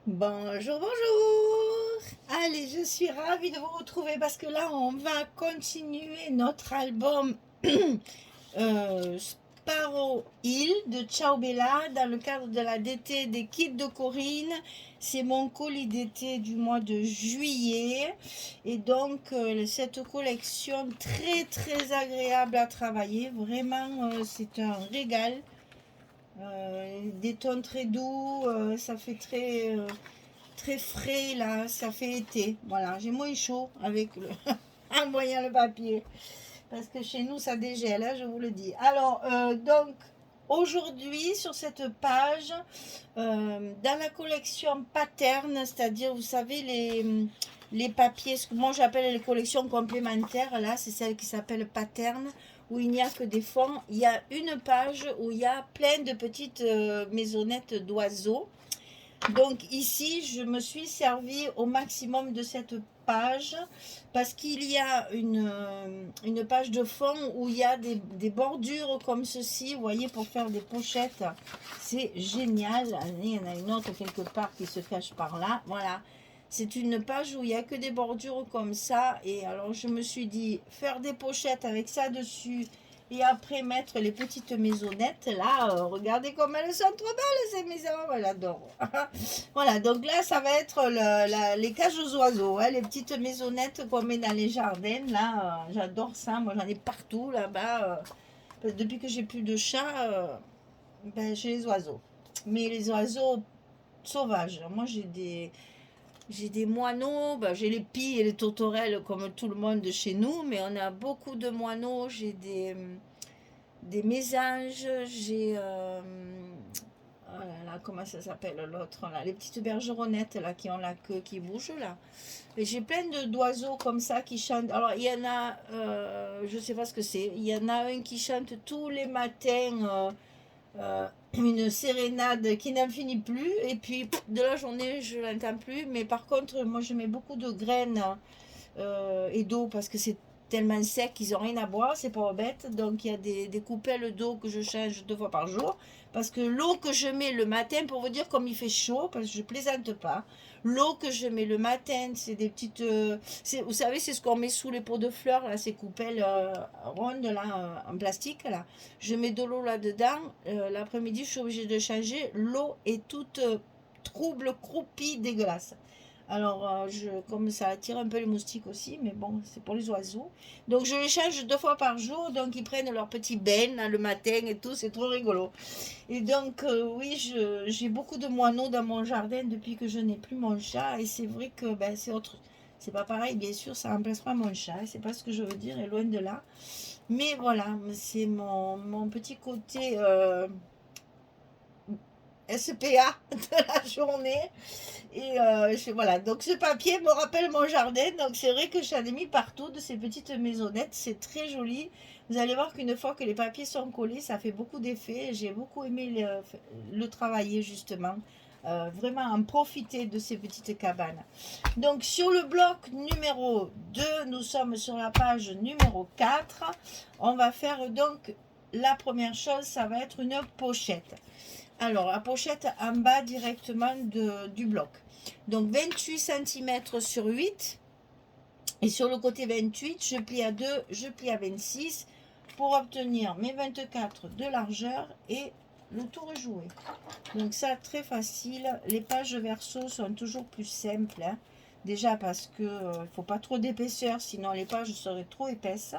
Bonjour, bonjour. Allez, je suis ravie de vous retrouver parce que là, on va continuer notre album Sparrow Hill de Ciao Bella dans le cadre de la DT des kits de Corinne. C'est mon colis d'été du mois de juillet. Et donc, cette collection très très agréable à travailler. Vraiment, c'est un régal. Des tons très doux, ça fait très frais là, ça fait été. Voilà, j'ai moins chaud avec le en moyen le papier. Parce que chez nous ça dégèle, hein, je vous le dis. Alors, donc aujourd'hui sur cette page, dans la collection pattern, c'est-à-dire vous savez les papiers, ce que moi j'appelle les collections complémentaires, là c'est celle qui s'appelle pattern, où il n'y a que des fonds. Il y a une page où il y a plein de petites maisonnettes d'oiseaux. Donc ici, je me suis servi au maximum de cette page parce qu'il y a une page de fond où il y a des bordures comme ceci, vous voyez, pour faire des pochettes. C'est génial. Il y en a une autre quelque part qui se cache par là. Voilà. C'est une page où il n'y a que des bordures comme ça. Et alors je me suis dit, faire des pochettes avec ça dessus et après mettre les petites maisonnettes, là, regardez comme elles sont trop belles ces maisons, j'adore. Voilà, donc là, ça va être les cages aux oiseaux, hein, les petites maisonnettes qu'on met dans les jardins. Là, j'adore ça. Moi, j'en ai partout là-bas. Depuis que j'ai plus de chats, ben, j'ai les oiseaux. Mais les oiseaux sauvages. Moi, j'ai des moineaux. Ben, j'ai les pies et les tourterelles comme tout le monde de chez nous. Mais on a beaucoup de moineaux. J'ai des mésanges. J'ai oh là là, comment ça s'appelle l'autre là? Les petites bergeronnettes là qui ont la queue qui bouge là. Et j'ai plein d'oiseaux comme ça qui chantent. Alors il y en a, je sais pas ce que c'est. Il y en a un qui chante tous les matins une sérénade qui n'en finit plus. Et puis de la journée je l'entends plus. Mais par contre moi je mets beaucoup de graines et d'eau parce que c'est tellement sec qu'ils n'ont rien à boire, c'est pas bête. Donc il y a des coupelles d'eau que je change 2 fois par jour. Parce que l'eau que je mets le matin, pour vous dire comme il fait chaud, parce que je plaisante pas, l'eau que je mets le matin, c'est des petites... vous savez, c'est ce qu'on met sous les pots de fleurs, là, ces coupelles rondes là, en plastique. Là. Je mets de l'eau là-dedans. L'après-midi, je suis obligée de changer. L'eau est toute trouble, croupie, dégueulasse. Alors, comme ça attire un peu les moustiques aussi, mais bon, c'est pour les oiseaux. Donc, je les change 2 fois par jour. Donc, ils prennent leur petit bain là, le matin et tout. C'est trop rigolo. Et donc, oui, j'ai beaucoup de moineaux dans mon jardin depuis que je n'ai plus mon chat. Et c'est vrai que ben, c'est autre. C'est pas pareil, bien sûr, ça remplace pas mon chat. C'est pas ce que je veux dire, et loin de là. Mais voilà, c'est mon petit côté SPA de la journée. Et voilà, donc ce papier me rappelle mon jardin. Donc c'est vrai que j'en ai mis partout de ces petites maisonnettes. C'est très joli. Vous allez voir qu'une fois que les papiers sont collés, ça fait beaucoup d'effet. J'ai beaucoup aimé le travailler justement. Vraiment en profiter de ces petites cabanes. Donc sur le bloc numéro 2, nous sommes sur la page numéro 4. On va faire donc la première chose, ça va être une pochette. Alors, la pochette en bas directement du bloc. Donc, 28 cm sur 8. Et sur le côté 28, je plie à 2, je plie à 26 pour obtenir mes 24 de largeur et le tour est joué. Donc, ça, très facile. Les pages verso sont toujours plus simples. Hein. Déjà parce qu'il ne faut pas trop d'épaisseur, sinon les pages seraient trop épaisses.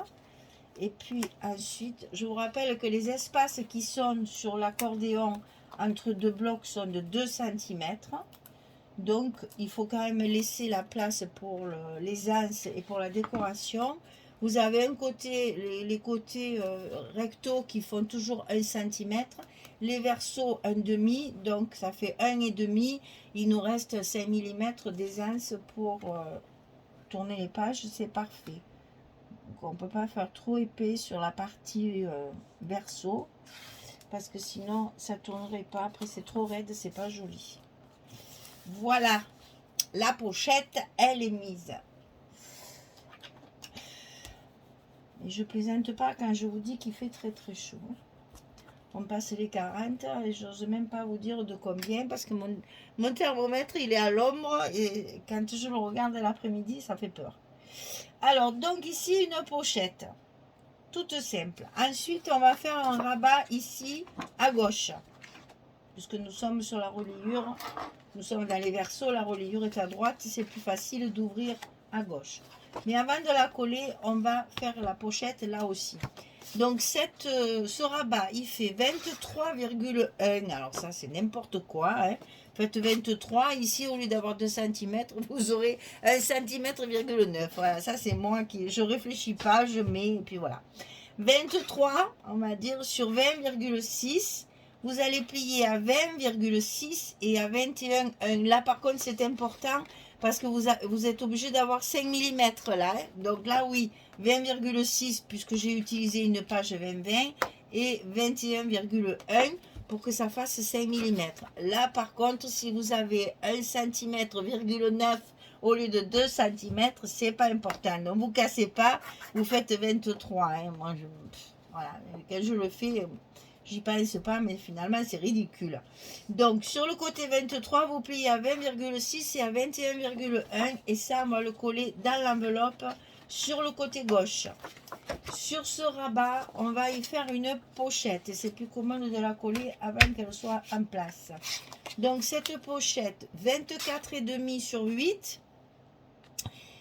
Et puis ensuite, je vous rappelle que les espaces qui sont sur l'accordéon entre deux blocs sont de 2 cm. Donc, il faut quand même laisser la place pour les anses et pour la décoration. Vous avez un côté, les côtés rectos qui font toujours 1 cm. Les versos, 1,5. Donc, ça fait 1,5. Il nous reste 5 mm des anses pour tourner les pages. C'est parfait. Donc, on ne peut pas faire trop épais sur la partie verso parce que sinon ça tournerait pas. Après c'est trop raide, c'est pas joli. Voilà, la pochette elle est mise. Et je plaisante pas quand je vous dis qu'il fait très très chaud. On passe les 40 et j'ose même pas vous dire de combien parce que mon thermomètre il est à l'ombre et quand je le regarde l'après-midi ça fait peur. Alors donc ici une pochette toute simple. Ensuite on va faire un rabat ici à gauche puisque nous sommes sur la reliure, nous sommes dans les versos, la reliure est à droite, c'est plus facile d'ouvrir à gauche. Mais avant de la coller, on va faire la pochette là aussi. Donc ce rabat, il fait 23,1. Alors ça, c'est n'importe quoi. Hein. Faites 23. Ici, au lieu d'avoir 2 cm, vous aurez 1 cm,9. Voilà, ça c'est moi qui... Je réfléchis pas, je mets, et puis voilà. 23, on va dire, sur 20,6. Vous allez plier à 20,6 et à 21,1. Là, par contre, c'est important parce que vous êtes obligé d'avoir 5 mm là. Hein. Donc là, oui, 20,6 puisque j'ai utilisé une page 20-20 et 21,1 pour que ça fasse 5 mm. Là, par contre, si vous avez 1 cm,9 au lieu de 2 cm, c'est pas important. Ne vous cassez pas, vous faites 23. Hein. Moi, voilà, quand je le fais... J'y pense pas, mais finalement, c'est ridicule. Donc, sur le côté 23, vous pliez à 20,6 et à 21,1. Et ça, on va le coller dans l'enveloppe sur le côté gauche. Sur ce rabat, on va y faire une pochette. Et c'est plus commode de la coller avant qu'elle soit en place. Donc, cette pochette, 24,5 sur 8.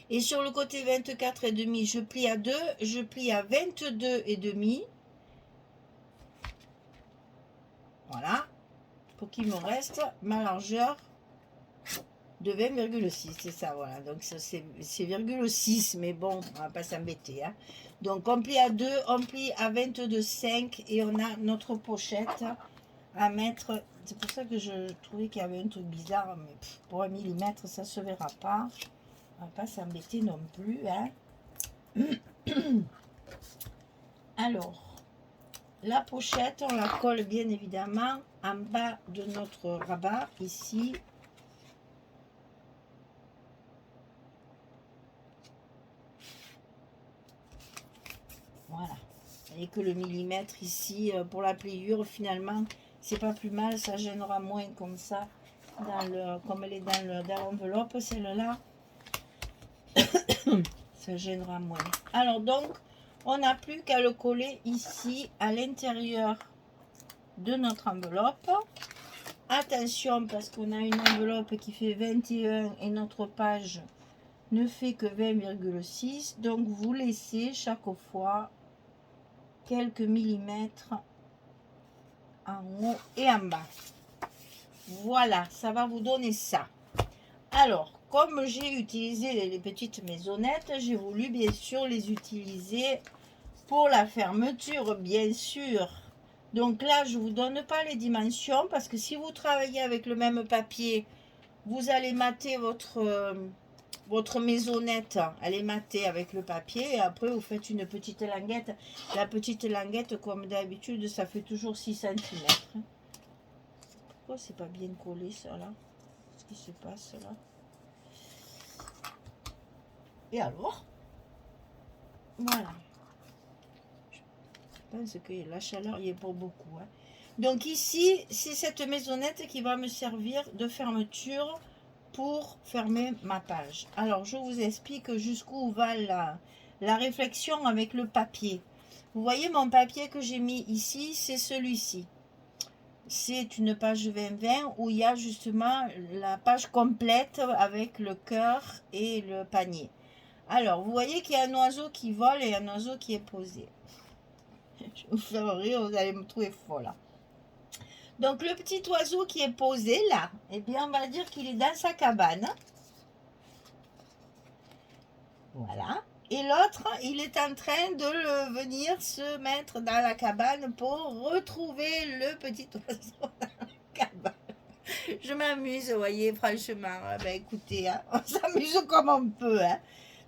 Et sur le côté 24,5, je plie à 2. Je plie à 22,5. Voilà, pour qu'il me reste ma largeur de 20,6, c'est ça, voilà. Donc c'est 0,6, mais bon, on va pas s'embêter. Hein. Donc on plie à 2, on plie à 22,5 et on a notre pochette à mettre. C'est pour ça que je trouvais qu'il y avait un truc bizarre, mais pour 1 millimètre, ça se verra pas. On va pas s'embêter non plus. Hein. Alors. La pochette, on la colle bien évidemment en bas de notre rabat, ici. Voilà. Et que le millimètre ici, pour la pliure, finalement, c'est pas plus mal. Ça gênera moins comme ça, comme elle est dans l'enveloppe, celle-là. Ça gênera moins. Alors donc, on n'a plus qu'à le coller ici à l'intérieur de notre enveloppe. Attention parce qu'on a une enveloppe qui fait 21 et notre page ne fait que 20,6. Donc vous laissez chaque fois quelques millimètres en haut et en bas. Voilà, ça va vous donner ça. Alors, comme j'ai utilisé les petites maisonnettes, j'ai voulu bien sûr les utiliser pour la fermeture, bien sûr. Donc là, je ne vous donne pas les dimensions parce que si vous travaillez avec le même papier, vous allez mater votre maisonnette. Elle est matée avec le papier et après vous faites une petite languette. La petite languette, comme d'habitude, ça fait toujours 6 cm. Pourquoi c'est pas bien collé ça là? Qu'est-ce qui se passe là? Et alors? Voilà. Je pense que la chaleur y est pour beaucoup. Hein. Donc ici, c'est cette maisonnette qui va me servir de fermeture pour fermer ma page. Alors, je vous explique jusqu'où va la réflexion avec le papier. Vous voyez mon papier que j'ai mis ici, c'est celui-ci. C'est une page 20-20 où il y a justement la page complète avec le cœur et le panier. Alors, vous voyez qu'il y a un oiseau qui vole et un oiseau qui est posé. Je vais vous faire rire, vous allez me trouver folle. Donc, le petit oiseau qui est posé là, eh bien, on va dire qu'il est dans sa cabane. Voilà. Et l'autre, il est en train de venir se mettre dans la cabane pour retrouver le petit oiseau dans la cabane. Je m'amuse, vous voyez, franchement. Ben, écoutez, hein, on s'amuse comme on peut. Hein.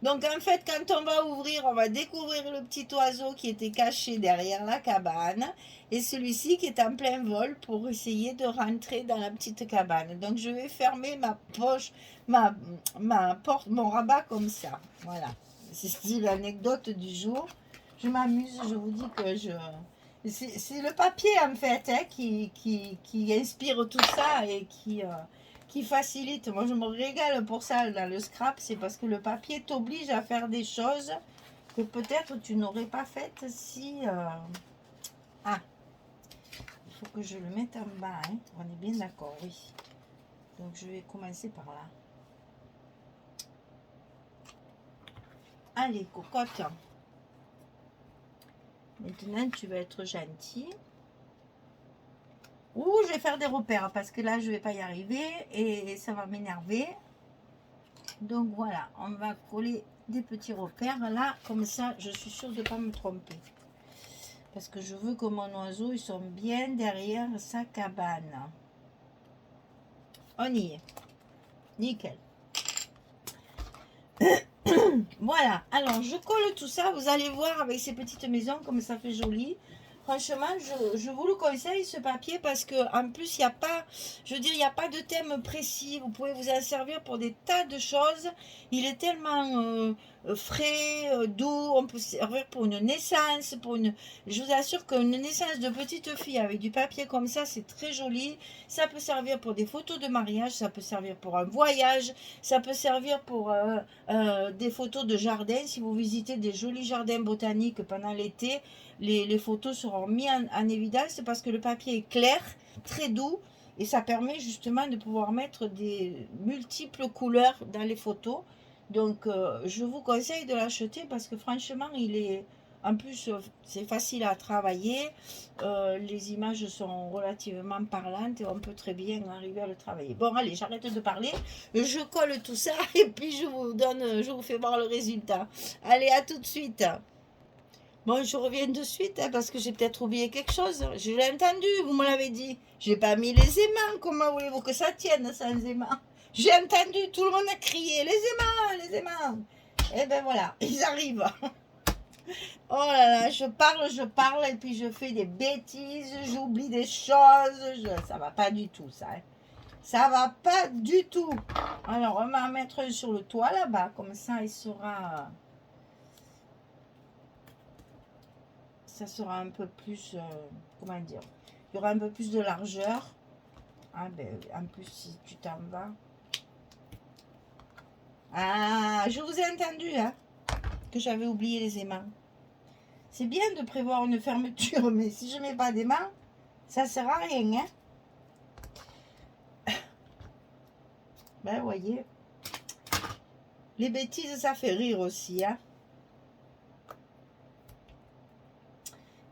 Donc, en fait, quand on va ouvrir, on va découvrir le petit oiseau qui était caché derrière la cabane et celui-ci qui est en plein vol pour essayer de rentrer dans la petite cabane. Donc, je vais fermer ma poche, ma porte, mon rabat comme ça. Voilà. C'est l'anecdote du jour. Je m'amuse, je vous dis que C'est le papier en fait hein, qui inspire tout ça et qui facilite. Moi je me régale pour ça dans le scrap, c'est parce que le papier t'oblige à faire des choses que peut-être tu n'aurais pas faites si... Ah, il faut que je le mette en bas, hein. On est bien d'accord, oui. Donc je vais commencer par là. Allez, cocotte. Maintenant, tu vas être gentil. Ouh, je vais faire des repères parce que là, je ne vais pas y arriver et ça va m'énerver. Donc voilà, on va coller des petits repères là. Comme ça, je suis sûre de ne pas me tromper. Parce que je veux que mon oiseau, ils sont bien derrière sa cabane. On y est. Nickel. Voilà, alors je colle tout ça, vous allez voir avec ces petites maisons comme ça fait joli. Franchement, je vous le conseille ce papier parce que en plus il n'y a pas, je veux dire, il n'y a pas de thème précis. Vous pouvez vous en servir pour des tas de choses. Il est tellement frais, doux. On peut se servir pour une naissance, pour une. Je vous assure qu'une naissance de petite fille avec du papier comme ça, c'est très joli. Ça peut servir pour des photos de mariage, ça peut servir pour un voyage, ça peut servir pour des photos de jardin. Si vous visitez des jolis jardins botaniques pendant l'été, les photos seront mises en évidence parce que le papier est clair, très doux et ça permet justement de pouvoir mettre des multiples couleurs dans les photos. Donc je vous conseille de l'acheter parce que franchement il est en plus c'est facile à travailler, les images sont relativement parlantes et on peut très bien arriver à le travailler. Bon allez, j'arrête de parler, je colle tout ça et puis je vous fais voir le résultat. Allez, à tout de suite. Bon, je reviens de suite hein, parce que j'ai peut-être oublié quelque chose. Je l'ai entendu, vous me l'avez dit. J'ai pas mis les aimants. Comment voulez-vous que ça tienne sans aimants? J'ai entendu, tout le monde a crié les aimants, les aimants. Et ben voilà, ils arrivent. Oh là là, je parle et puis je fais des bêtises, j'oublie des choses. Ça va pas du tout ça. Hein. Ça va pas du tout. Alors on va en mettre un sur le toit là-bas, comme ça il sera... Ça sera un peu plus, comment dire, il y aura un peu plus de largeur. Ah ben, en plus, si tu t'en vas. Ah, je vous ai entendu, hein, que j'avais oublié les aimants. C'est bien de prévoir une fermeture, mais si je mets pas d'aimants, ça sert à rien, hein. Ben, voyez. Les bêtises, ça fait rire aussi, hein.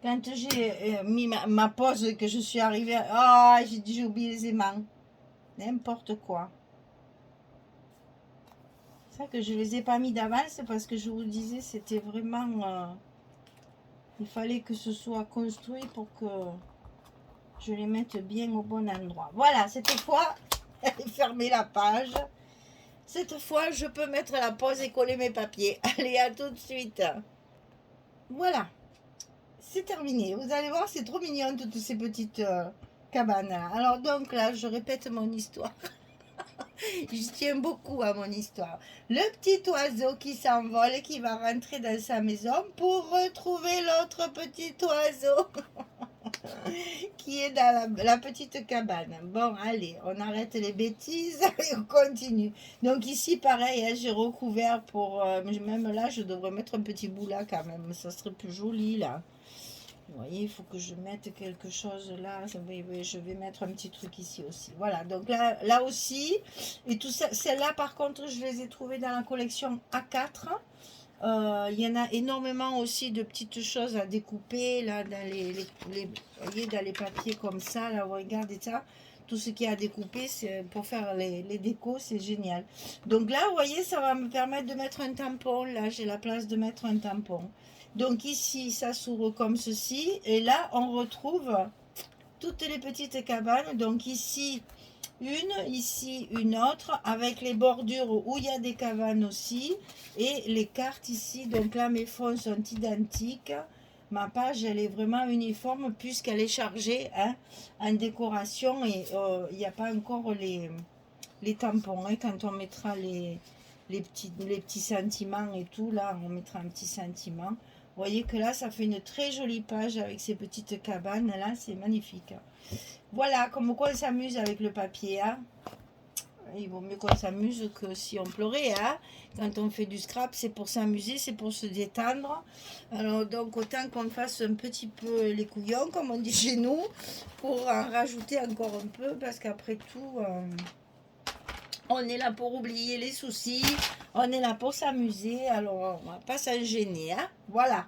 Quand j'ai mis ma pause et que je suis arrivée, ah, j'ai dit j'ai oublié les aimants. N'importe quoi. C'est ça que je les ai pas mis d'avance parce que je vous disais c'était vraiment... il fallait que ce soit construit pour que je les mette bien au bon endroit. Voilà, cette fois, fermez la page. Cette fois, je peux mettre la pause et coller mes papiers. Allez, à tout de suite. Voilà. C'est terminé. Vous allez voir, c'est trop mignon toutes ces petites cabanes. Alors donc là, je répète mon histoire. Je tiens beaucoup à mon histoire. Le petit oiseau qui s'envole et qui va rentrer dans sa maison pour retrouver l'autre petit oiseau qui est dans la petite cabane. Bon, allez, on arrête les bêtises et on continue. Donc ici, pareil, hein, j'ai recouvert pour... même là, je devrais mettre un petit bout là quand même. Ça serait plus joli là. Vous voyez, il faut que je mette quelque chose là. Oui, oui, je vais mettre un petit truc ici aussi. Voilà, donc là aussi. Et tout ça, celles-là, par contre, je les ai trouvées dans la collection A4. Il y en a énormément aussi de petites choses à découper là dans vous voyez, dans les papiers comme ça. Là, regardez ça. Tout ce qui est à découper, c'est pour faire les décos, c'est génial. Donc là, vous voyez, ça va me permettre de mettre un tampon. Là, j'ai la place de mettre un tampon. Donc ici, ça s'ouvre comme ceci. Et là, on retrouve toutes les petites cabanes. Donc ici une autre, avec les bordures où il y a des cabanes aussi. Et les cartes ici. Donc là, mes fonds sont identiques. Ma page, elle est vraiment uniforme puisqu'elle est chargée hein, en décoration. Et il n'y a pas encore les tampons. Hein, quand on mettra les petits sentiments et tout, là, on mettra un petit sentiment. Vous voyez que là, ça fait une très jolie page avec ces petites cabanes. Là, c'est magnifique. Voilà, comme quoi on s'amuse avec le papier. Hein. Il vaut mieux qu'on s'amuse que si on pleurait. Hein. Quand on fait du scrap, c'est pour s'amuser, c'est pour se détendre. Alors, donc, autant qu'on fasse un petit peu les couillons, comme on dit chez nous, pour en rajouter encore un peu, parce qu'après tout, on est là pour oublier les soucis, on est là pour s'amuser, alors on va pas s'en gêner. Hein. Voilà.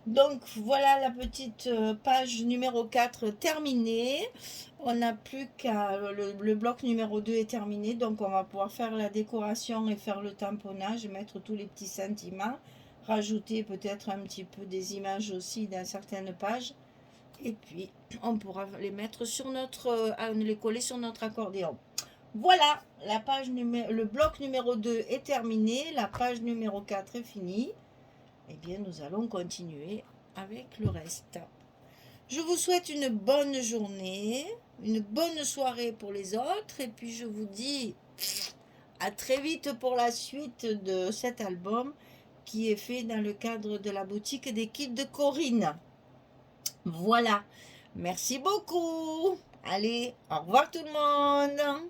Donc voilà la petite page numéro 4 terminée. On n'a plus qu'à... Le bloc numéro 2 est terminé. Donc on va pouvoir faire la décoration et faire le tamponnage, mettre tous les petits sentiments. Rajouter peut-être un petit peu des images aussi dans certaines pages. Et puis on pourra les mettre sur notre... les coller sur notre accordéon. Voilà, le bloc numéro 2 est terminé. La page numéro 4 est finie. Eh bien, nous allons continuer avec le reste. Je vous souhaite une bonne journée, une bonne soirée pour les autres, et puis je vous dis à très vite pour la suite de cet album qui est fait dans le cadre de la boutique des kits de Corinne. Voilà, merci beaucoup. Allez, au revoir tout le monde.